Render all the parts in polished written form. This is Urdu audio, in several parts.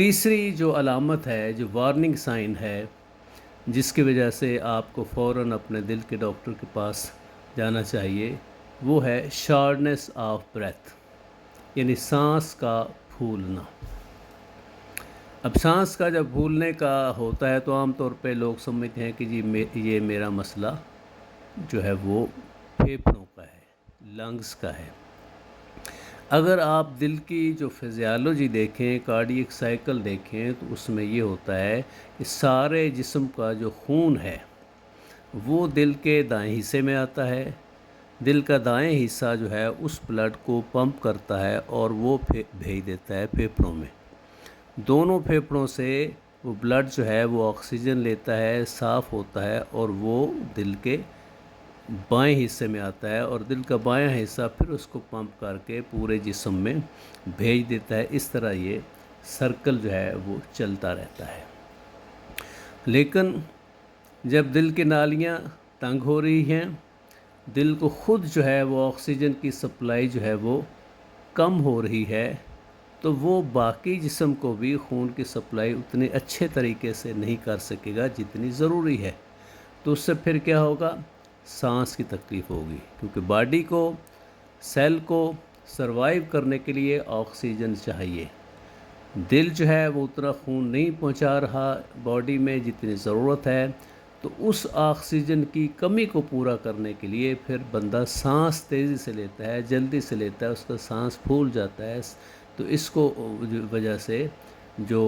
تیسری جو علامت ہے، جو وارننگ سائن ہے، جس کی وجہ سے آپ کو فوراً اپنے دل کے ڈاکٹر کے پاس جانا چاہیے، وہ ہے شارٹنیس آف بریتھ، یعنی سانس کا پھولنا۔ اب سانس کا جب پھولنے کا ہوتا ہے تو عام طور پہ لوگ سمجھتے ہیں کہ جی یہ میرا مسئلہ جو ہے وہ پھیپھڑوں کا ہے، لنگز کا ہے۔ اگر آپ دل کی جو فزیالوجی دیکھیں، کارڈیک سائیکل دیکھیں، تو اس میں یہ ہوتا ہے کہ سارے جسم کا جو خون ہے وہ دل کے دائیں حصے میں آتا ہے۔ دل کا دائیں حصہ جو ہے اس بلڈ کو پمپ کرتا ہے اور وہ بھیج دیتا ہے پھیپھڑوں میں۔ دونوں پھیپھڑوں سے وہ بلڈ جو ہے وہ آکسیجن لیتا ہے، صاف ہوتا ہے اور وہ دل کے بائیں حصے میں آتا ہے، اور دل کا بایاں حصہ پھر اس کو پمپ کر کے پورے جسم میں بھیج دیتا ہے۔ اس طرح یہ سرکل جو ہے وہ چلتا رہتا ہے۔ لیکن جب دل کی نالیاں تنگ ہو رہی ہیں، دل کو خود جو ہے وہ آکسیجن کی سپلائی جو ہے وہ کم ہو رہی ہے، تو وہ باقی جسم کو بھی خون کی سپلائی اتنے اچھے طریقے سے نہیں کر سکے گا جتنی ضروری ہے۔ تو اس سے پھر کیا ہوگا؟ سانس کی تکلیف ہوگی، کیونکہ باڈی کو، سیل کو سروائیو کرنے کے لیے آکسیجن چاہیے۔ دل جو ہے وہ اتنا خون نہیں پہنچا رہا باڈی میں جتنی ضرورت ہے، تو اس آکسیجن کی کمی کو پورا کرنے کے لیے پھر بندہ سانس تیزی سے لیتا ہے، جلدی سے لیتا ہے، اس کا سانس پھول جاتا ہے۔ تو اس کو وجہ سے جو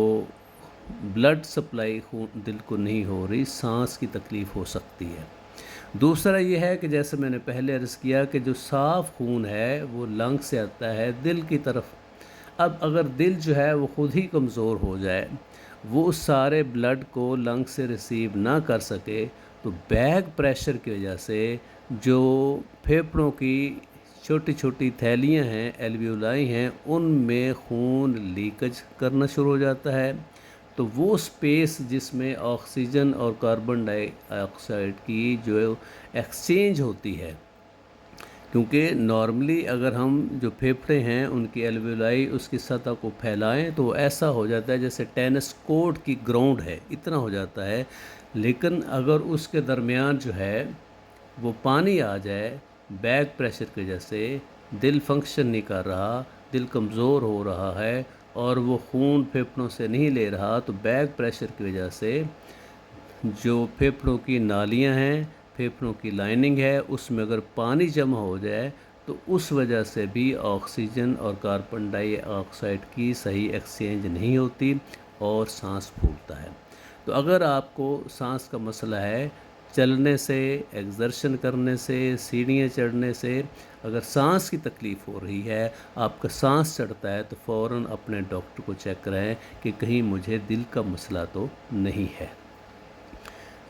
بلڈ سپلائی دل کو نہیں ہو رہی، سانس کی تکلیف ہو سکتی ہے۔ دوسرا یہ ہے کہ جیسے میں نے پہلے عرض کیا کہ جو صاف خون ہے وہ لنگ سے آتا ہے دل کی طرف۔ اب اگر دل جو ہے وہ خود ہی کمزور ہو جائے، وہ اس سارے بلڈ کو لنگ سے ریسیو نہ کر سکے، تو بیک پریشر کی وجہ سے جو پھیپھڑوں کی چھوٹی چھوٹی تھیلیاں ہیں، ایلویولائی ہیں، ان میں خون لیکج کرنا شروع ہو جاتا ہے۔ تو وہ سپیس جس میں آکسیجن اور کاربن ڈائی آکسائڈ کی جو ایکسچینج ہوتی ہے، کیونکہ نارملی اگر ہم جو پھیپھڑے ہیں ان کی ایلویولائی اس کی سطح کو پھیلائیں تو وہ ایسا ہو جاتا ہے جیسے ٹینس کورٹ کی گراؤنڈ ہے، اتنا ہو جاتا ہے۔ لیکن اگر اس کے درمیان جو ہے وہ پانی آ جائے، بیک پریشر کی وجہ سے دل فنکشن نہیں کر رہا، دل کمزور ہو رہا ہے اور وہ خون پھیپھڑوں سے نہیں لے رہا، تو بیک پریشر کی وجہ سے جو پھیپھڑوں کی نالیاں ہیں، پھیپھڑوں کی لائننگ ہے، اس میں اگر پانی جمع ہو جائے تو اس وجہ سے بھی آکسیجن اور کاربن ڈائی آکسائڈ کی صحیح ایکسچینج نہیں ہوتی اور سانس پھولتا ہے۔ تو اگر آپ کو سانس کا مسئلہ ہے، چلنے سے، ایگزرشن کرنے سے، سیڑھیاں چڑھنے سے اگر سانس کی تکلیف ہو رہی ہے، آپ کا سانس چڑھتا ہے، تو فوراً اپنے ڈاکٹر کو چیک کرائیں کہ کہیں مجھے دل کا مسئلہ تو نہیں ہے۔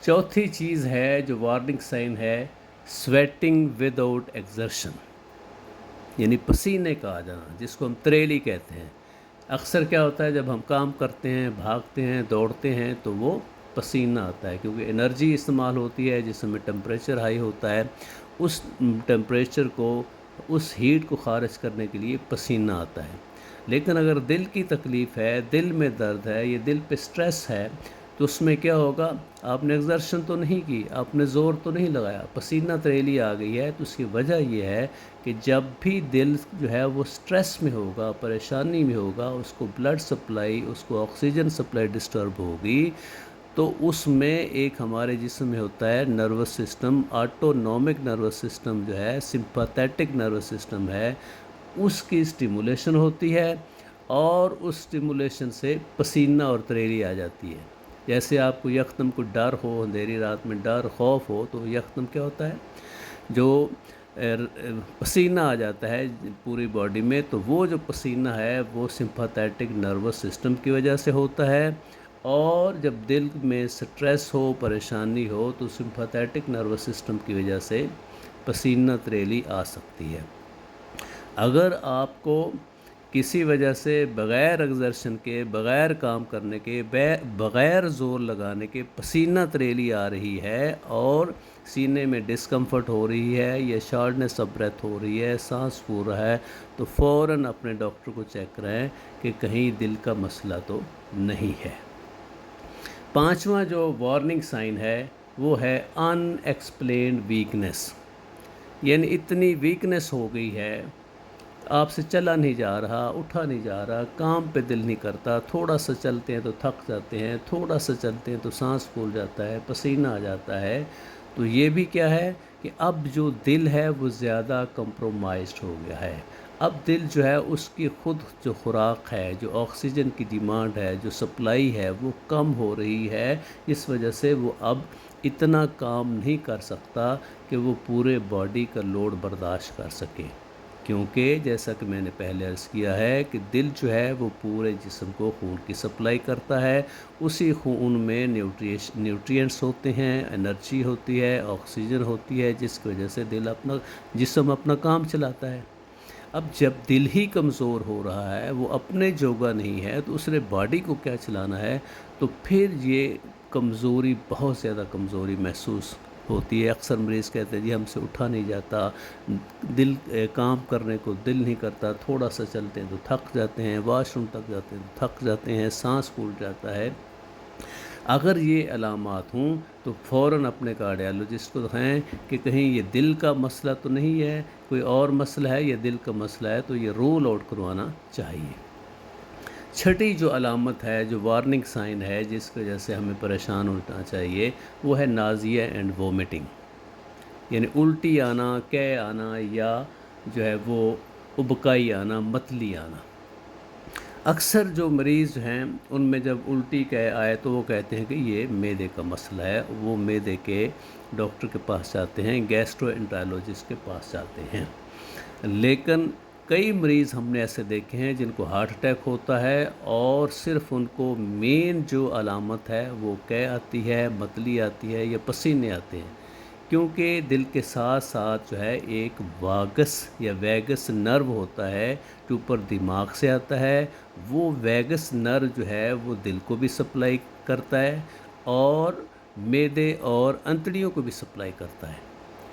چوتھی چیز ہے جو وارننگ سائن ہے، سویٹنگ ود آؤٹ ایگزرشن، یعنی پسینے کا آ جانا، جس کو ہم تریلی کہتے ہیں۔ اکثر کیا ہوتا ہے جب ہم کام کرتے ہیں، بھاگتے ہیں، دوڑتے ہیں، تو وہ پسینہ آتا ہے، کیونکہ انرجی استعمال ہوتی ہے جس میں ٹمپریچر ہائی ہوتا ہے، اس ٹمپریچر کو، اس ہیٹ کو خارج کرنے کے لیے پسینہ آتا ہے۔ لیکن اگر دل کی تکلیف ہے، دل میں درد ہے، یہ دل پہ سٹریس ہے، تو اس میں کیا ہوگا؟ آپ نے ایگزرشن تو نہیں کی، آپ نے زور تو نہیں لگایا، پسینہ تریلی آ گئی ہے، تو اس کی وجہ یہ ہے کہ جب بھی دل جو ہے وہ سٹریس میں ہوگا، پریشانی میں ہوگا، اس کو بلڈ سپلائی، اس کو آکسیجن سپلائی ڈسٹرب ہوگی، تو اس میں ایک ہمارے جسم میں ہوتا ہے nervous system, autonomic nervous system جو ہے، سمپیتھیٹک نروس سسٹم ہے، اس کی سٹیمولیشن ہوتی ہے، اور اس سٹیمولیشن سے پسینہ اور تریلی آ جاتی ہے۔ جیسے آپ کو یکدم کو ڈر ہو، اندھیری رات میں ڈر، خوف ہو، تو یکدم کیا ہوتا ہے؟ جو پسینہ آ جاتا ہے پوری باڈی میں، تو وہ جو پسینہ ہے وہ سمپیتھیٹک نروس سسٹم کی وجہ سے ہوتا ہے، اور جب دل میں سٹریس ہو، پریشانی ہو، تو سمپیتھیٹک نروس سسٹم کی وجہ سے پسینہ تریلی آ سکتی ہے۔ اگر آپ کو کسی وجہ سے بغیر ایگزرشن کے، بغیر کام کرنے کے، بغیر زور لگانے کے پسینہ تریلی آ رہی ہے، اور سینے میں ڈسکمفرٹ ہو رہی ہے یا شارٹنیس آف بریتھ ہو رہی ہے، سانس پھول رہا ہے، تو فوراً اپنے ڈاکٹر کو چیک کرائیں کہ کہیں دل کا مسئلہ تو نہیں ہے۔ پانچواں جو وارننگ سائن ہے وہ ہے ان ایکسپلینڈ ویکنیس، یعنی اتنی ویکنیس ہو گئی ہے، آپ سے چلا نہیں جا رہا، اٹھا نہیں جا رہا، کام پہ دل نہیں کرتا، تھوڑا سا چلتے ہیں تو تھک جاتے ہیں، تھوڑا سا چلتے ہیں تو سانس پھول جاتا ہے، پسینہ آ جاتا ہے، تو یہ بھی کیا ہے کہ اب جو دل ہے وہ زیادہ کمپرومائزڈ ہو گیا ہے۔ اب دل جو ہے اس کی خود جو خوراک ہے، جو آکسیجن کی ڈیمانڈ ہے، جو سپلائی ہے وہ کم ہو رہی ہے، اس وجہ سے وہ اب اتنا کام نہیں کر سکتا کہ وہ پورے باڈی کا لوڈ برداشت کر سکے، کیونکہ جیسا کہ میں نے پہلے عرض کیا ہے کہ دل جو ہے وہ پورے جسم کو خون کی سپلائی کرتا ہے، اسی خون میں نیوٹرینٹس ہوتے ہیں، انرجی ہوتی ہے، آکسیجن ہوتی ہے، جس کی وجہ سے جسم اپنا کام چلاتا ہے۔ اب جب دل ہی کمزور ہو رہا ہے، وہ اپنے جوگا نہیں ہے، تو اس نے باڈی کو کیا چلانا ہے، تو پھر یہ کمزوری، بہت زیادہ کمزوری محسوس ہوتی ہے۔ اکثر مریض کہتے ہیں جی ہم سے اٹھا نہیں جاتا، دل کام کرنے کو دل نہیں کرتا، تھوڑا سا چلتے ہیں تو تھک جاتے ہیں، واش روم تک جاتے ہیں تو تھک جاتے ہیں، سانس پھول جاتا ہے۔ اگر یہ علامات ہوں تو فوراً اپنے کارڈیالوجسٹ کو دکھائیں کہ کہیں یہ دل کا مسئلہ تو نہیں ہے، کوئی اور مسئلہ ہے یا دل کا مسئلہ ہے، تو یہ رول آؤٹ کروانا چاہیے۔ چھٹی جو علامت ہے، جو وارننگ سائن ہے جس کی وجہ سے ہمیں پریشان ہونا چاہیے، وہ ہے نازیہ اینڈ وومٹنگ، یعنی الٹی آنا، قے آنا، یا جو ہے وہ ابکائی آنا، متلی آنا۔ اکثر جو مریض ہیں ان میں جب الٹی آئے تو وہ کہتے ہیں کہ یہ معدے کا مسئلہ ہے، وہ معدے کے ڈاکٹر کے پاس جاتے ہیں، گیسٹرو انٹرالوجسٹ کے پاس جاتے ہیں۔ لیکن کئی مریض ہم نے ایسے دیکھے ہیں جن کو ہارٹ اٹیک ہوتا ہے اور صرف ان کو مین جو علامت ہے وہ قے آتی ہے، متلی آتی ہے یا پسینے آتے ہیں، کیونکہ دل کے ساتھ ساتھ جو ہے ایک واگس یا ویگس نرو ہوتا ہے جو اوپر دماغ سے آتا ہے، وہ ویگس نرو جو ہے وہ دل کو بھی سپلائی کرتا ہے اور معدے اور انتڑیوں کو بھی سپلائی کرتا ہے۔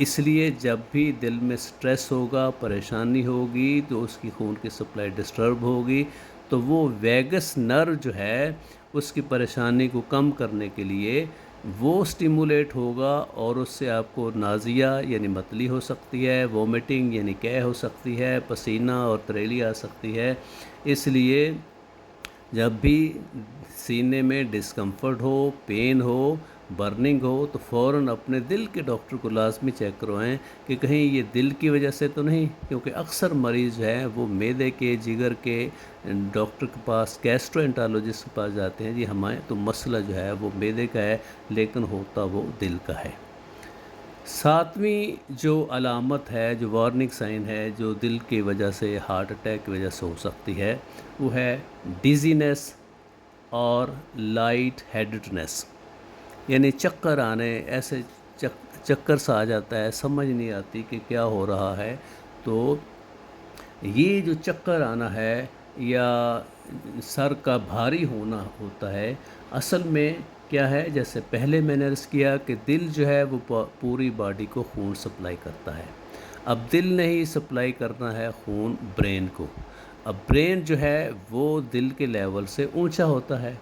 اس لیے جب بھی دل میں سٹریس ہوگا، پریشانی ہوگی، تو اس کی خون کی سپلائی ڈسٹرب ہوگی، تو وہ ویگس نرو جو ہے اس کی پریشانی کو کم کرنے کے لیے وہ سٹیمولیٹ ہوگا اور اس سے آپ کو نازیہ یعنی متلی ہو سکتی ہے، وومٹنگ یعنی قے ہو سکتی ہے، پسینہ اور تریلی آ سکتی ہے۔ اس لیے جب بھی سینے میں ڈسکمفرٹ ہو، پین ہو، برننگ ہو، تو فوراً اپنے دل کے ڈاکٹر کو لازمی چیک کروائیں کہ کہیں یہ دل کی وجہ سے تو نہیں، کیونکہ اکثر مریض جو ہیں وہ معدے کے، جگر کے ڈاکٹر کے پاس، گیسٹرو انٹرالوجسٹ کے پاس جاتے ہیں، جی ہمیں تو مسئلہ جو ہے وہ معدے کا ہے، لیکن ہوتا وہ دل کا ہے۔ ساتویں جو علامت ہے، جو وارننگ سائن ہے، جو دل کی وجہ سے، ہارٹ اٹیک کی وجہ سے ہو سکتی ہے، وہ ہے ڈیزینس اور لائٹ ہیڈڈنس، یعنی چکر آنے، ایسے چکر سا آ جاتا ہے، سمجھ نہیں آتی کہ کیا ہو رہا ہے۔ تو یہ جو چکر آنا ہے یا سر کا بھاری ہونا ہوتا ہے، اصل میں کیا ہے، جیسے پہلے میں نے عرض کیا کہ دل جو ہے وہ پوری باڈی کو خون سپلائی کرتا ہے۔ اب دل نے ہی سپلائی کرنا ہے خون برین کو، اب برین جو ہے وہ دل کے لیول سے اونچا ہوتا ہے،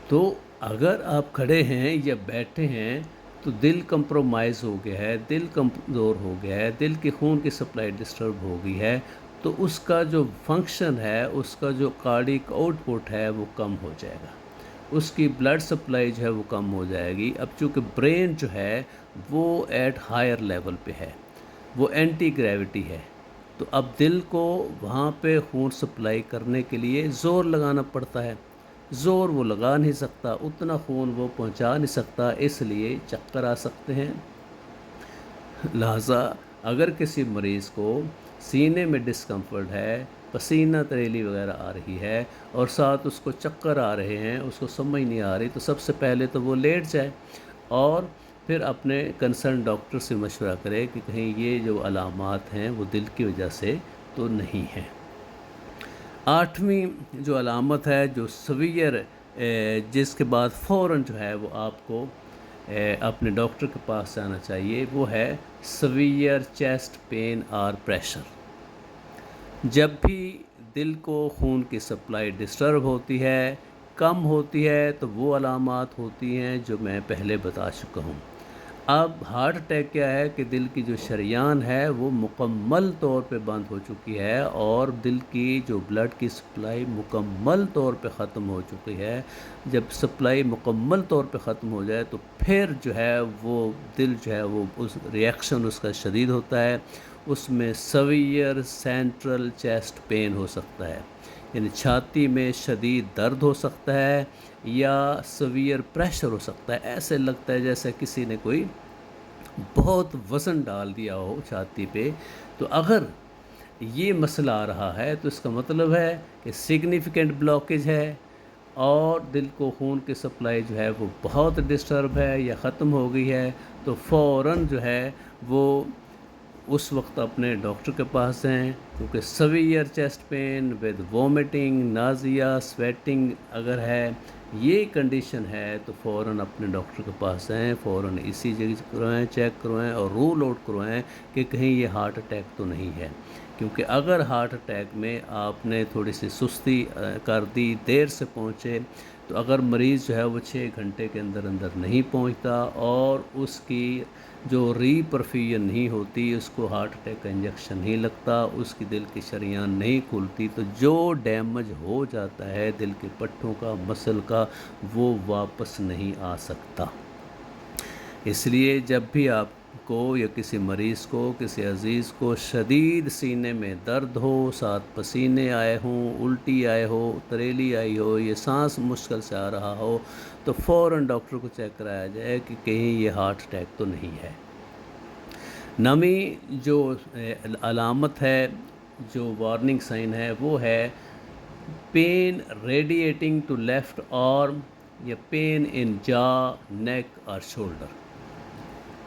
تو اگر آپ کھڑے ہیں یا بیٹھے ہیں تو دل کمپرومائز ہو گیا ہے، دل کمزور ہو گیا ہے، دل کی خون کی سپلائی ڈسٹرب ہو گئی ہے، تو اس کا جو فنکشن ہے، اس کا جو کارڈک آؤٹ پٹ ہے وہ کم ہو جائے گا، اس کی بلڈ سپلائی جو ہے وہ کم ہو جائے گی۔ اب چونکہ برین جو ہے وہ ایٹ ہائر لیول پہ ہے، وہ اینٹی گریوٹی ہے، تو اب دل کو وہاں پہ خون سپلائی کرنے کے لیے زور لگانا پڑتا ہے، زور وہ لگا نہیں سکتا، اتنا خون وہ پہنچا نہیں سکتا، اس لیے چکر آ سکتے ہیں۔ لہٰذا اگر کسی مریض کو سینے میں ڈسکمفرٹ ہے، پسینہ تریلی وغیرہ آ رہی ہے اور ساتھ اس کو چکر آ رہے ہیں، اس کو سمجھ نہیں آ رہی، تو سب سے پہلے تو وہ لیٹ جائے اور پھر اپنے کنسرن ڈاکٹر سے مشورہ کرے کہ کہیں یہ جو علامات ہیں وہ دل کی وجہ سے تو نہیں ہیں۔ آٹھویں جو علامت ہے، جو سویئر، جس کے بعد فوراً جو ہے وہ آپ کو اپنے ڈاکٹر کے پاس جانا چاہیے وہ ہے سویئر چیسٹ پین اور پریشر۔ جب بھی دل کو خون کی سپلائی ڈسٹرب ہوتی ہے، کم ہوتی ہے، تو وہ علامات ہوتی ہیں جو میں پہلے بتا چکا ہوں۔ اب ہارٹ اٹیک کیا ہے کہ دل کی جو شریان ہے وہ مکمل طور پہ بند ہو چکی ہے اور دل کی جو بلڈ کی سپلائی مکمل طور پہ ختم ہو چکی ہے۔ جب سپلائی مکمل طور پہ ختم ہو جائے تو پھر جو ہے وہ دل جو ہے وہ اس ریئیکشن اس کا شدید ہوتا ہے، اس میں سویئر سینٹرل چیسٹ پین ہو سکتا ہے، یعنی چھاتی میں شدید درد ہو سکتا ہے یا سویئر پریشر ہو سکتا ہے۔ ایسے لگتا ہے جیسے کسی نے کوئی بہت وزن ڈال دیا ہو چھاتی پہ۔ تو اگر یہ مسئلہ آ رہا ہے تو اس کا مطلب ہے کہ سگنیفیکنٹ بلاکیج ہے اور دل کو خون کی سپلائی جو ہے وہ بہت ڈسٹرب ہے یا ختم ہو گئی ہے، تو فوراً جو ہے وہ اس وقت اپنے ڈاکٹر کے پاس جائیں، کیونکہ severe chest pain with vomiting, nausea, sweating اگر ہے، یہ کنڈیشن ہے تو فوراً اپنے ڈاکٹر کے پاس جائیں، فوراً اسی جگہ کروائیں، چیک کروائیں اور رول آؤٹ کروائیں کہ کہیں یہ ہارٹ اٹیک تو نہیں ہے۔ کیونکہ اگر ہارٹ اٹیک میں آپ نے تھوڑی سی سستی کر دی، دیر سے پہنچے، تو اگر مریض جو ہے وہ 6 گھنٹے کے اندر اندر نہیں پہنچتا اور اس کی جو ری پرفیوژن نہیں ہوتی، اس کو ہارٹ اٹیک کا انجیکشن نہیں لگتا، اس کی دل کی شریان نہیں کھلتی، تو جو ڈیمیج ہو جاتا ہے دل کے پٹھوں کا، مسل کا، وہ واپس نہیں آ سکتا۔ اس لیے جب بھی آپ کو یا کسی مریض کو، کسی عزیز کو شدید سینے میں درد ہو، ساتھ پسینے آئے ہوں، الٹی آئے ہو، تریلی آئی ہو، یہ سانس مشکل سے آ رہا ہو، تو فوراً ڈاکٹر کو چیک کرایا جائے کہ کہیں یہ ہارٹ اٹیک تو نہیں ہے۔ نمی جو علامت ہے، جو وارننگ سائن ہے، وہ ہے پین ریڈیٹنگ ٹو لیفٹ آرم یا پین ان جا، نیک اور شولڈر۔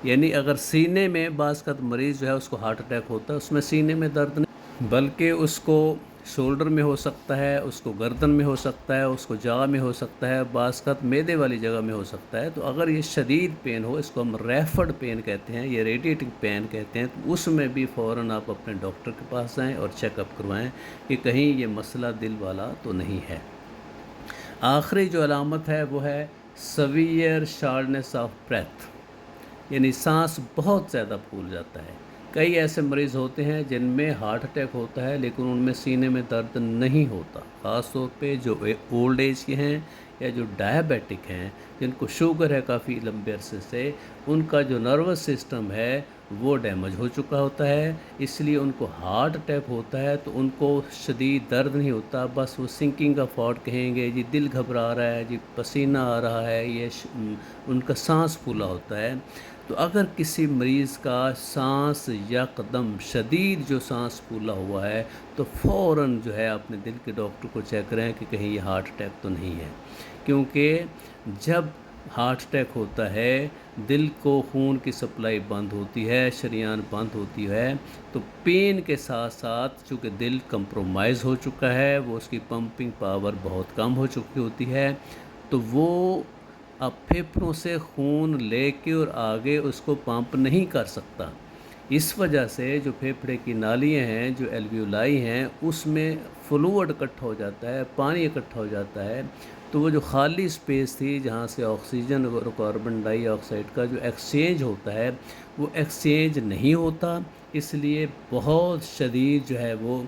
یعنی اگر سینے میں بعض کا مریض جو ہے اس کو ہارٹ اٹیک ہوتا ہے، اس میں سینے میں درد نہیں بلکہ اس کو شولڈر میں ہو سکتا ہے، اس کو گردن میں ہو سکتا ہے، اس کو جا میں ہو سکتا ہے، بعض کا معدے والی جگہ میں ہو سکتا ہے۔ تو اگر یہ شدید پین ہو، اس کو ہم ریفرڈ پین کہتے ہیں، یہ ریڈیٹنگ پین کہتے ہیں، تو اس میں بھی فوراً آپ اپنے ڈاکٹر کے پاس جائیں اور چیک اپ کروائیں کہ کہیں یہ مسئلہ دل والا تو نہیں ہے۔ آخری جو علامت ہے وہ ہے سویئر شارٹنیس آف بریتھ، یعنی سانس بہت زیادہ پھول جاتا ہے۔ کئی ایسے مریض ہوتے ہیں جن میں ہارٹ اٹیک ہوتا ہے لیکن ان میں سینے میں درد نہیں ہوتا، خاص طور پہ جو اولڈ ایج کے ہیں یا جو ڈائبیٹک ہیں، جن کو شوگر ہے کافی لمبے عرصے سے، ان کا جو نروس سسٹم ہے وہ ڈیمیج ہو چکا ہوتا ہے، اس لیے ان کو ہارٹ اٹیک ہوتا ہے تو ان کو شدید درد نہیں ہوتا، بس وہ سنکنگ آف ہارٹ کہیں گے، جی دل گھبرا رہا ہے، جی پسینہ آ رہا ہے، یہ ان کا سانس پھولا ہوتا ہے۔ تو اگر کسی مریض کا سانس یکدم شدید جو سانس پھولا ہوا ہے تو فوراً جو ہے اپنے دل کے ڈاکٹر کو چیک کریں کہ کہیں یہ ہارٹ اٹیک تو نہیں ہے، کیونکہ جب ہارٹ اٹیک ہوتا ہے دل کو خون کی سپلائی بند ہوتی ہے، شریان بند ہوتی ہے، تو پین کے ساتھ ساتھ چونکہ دل کمپرومائز ہو چکا ہے، وہ اس کی پمپنگ پاور بہت کم ہو چکی ہوتی ہے، تو وہ اب پھیپھڑوں سے خون لے کے اور آگے اس کو پمپ نہیں کر سکتا۔ اس وجہ سے جو پھیپھڑے کی نالیاں ہیں، جو ایلویولائی ہیں، اس میں فلوئڈ اکٹھا ہو جاتا ہے، پانی اکٹھا ہو جاتا ہے، تو وہ جو خالی سپیس تھی جہاں سے آکسیجن اور کاربن ڈائی آکسائڈ کا جو ایکسچینج ہوتا ہے وہ ایکسچینج نہیں ہوتا، اس لیے بہت شدید جو ہے وہ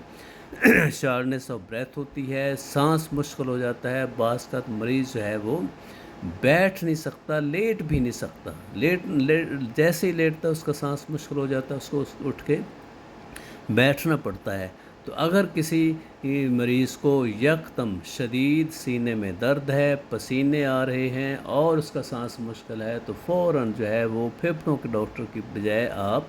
شارٹنیس آف بریتھ ہوتی ہے، سانس مشکل ہو جاتا ہے، بعض کا مریض جو ہے وہ بیٹھ نہیں سکتا، لیٹ بھی نہیں سکتا، جیسے ہی لیٹتا ہے اس کا سانس مشکل ہو جاتا ہے، اس کو اٹھ کے بیٹھنا پڑتا ہے۔ تو اگر کسی مریض کو یکدم شدید سینے میں درد ہے، پسینے آ رہے ہیں اور اس کا سانس مشکل ہے، تو فوراً جو ہے وہ پھیپھڑوں کے ڈاکٹر کی بجائے آپ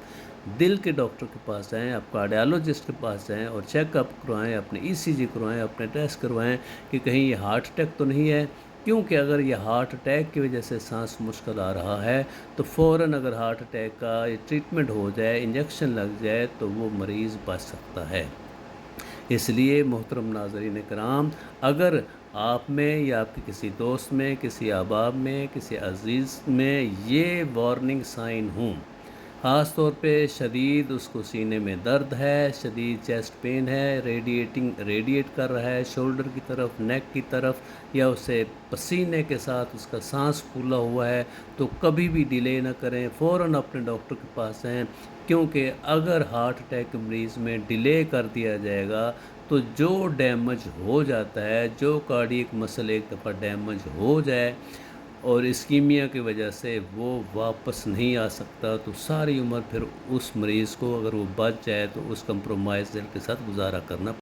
دل کے ڈاکٹر کے پاس جائیں، آپ کارڈیالوجسٹ کے پاس جائیں اور چیک اپ کروائیں، اپنے ای سی جی کروائیں، اپنے ٹیسٹ کروائیں کہ کہیں یہ ہارٹ اٹیک تو نہیں ہے۔ کیونکہ اگر یہ ہارٹ اٹیک کی وجہ سے سانس مشکل آ رہا ہے تو فوراً اگر ہارٹ اٹیک کا ٹریٹمنٹ ہو جائے، انجیکشن لگ جائے، تو وہ مریض بچ سکتا ہے۔ اس لیے محترم ناظرین کرام، اگر آپ میں یا آپ کے کسی دوست میں، کسی احباب میں، کسی عزیز میں یہ وارننگ سائن ہوں، خاص طور پہ شدید اس کو سینے میں درد ہے، شدید چیسٹ پین ہے، ریڈیٹ کر رہا ہے شولڈر کی طرف، نیک کی طرف، یا اسے پسینے کے ساتھ اس کا سانس پھولا ہوا ہے، تو کبھی بھی ڈیلے نہ کریں، فوراً اپنے ڈاکٹر کے پاس جائیں، کیونکہ اگر ہارٹ اٹیک کے مریض میں ڈیلے کر دیا جائے گا تو جو ڈیمیج ہو جاتا ہے، جو کارڈیک مسل ایک دفعہ ڈیمیج ہو جائے اور اسکیمیا کی وجہ سے وہ واپس نہیں آ سکتا، تو ساری عمر پھر اس مریض کو اگر وہ بچ جائے تو اس کمپرومائز دل کے ساتھ گزارا کرنا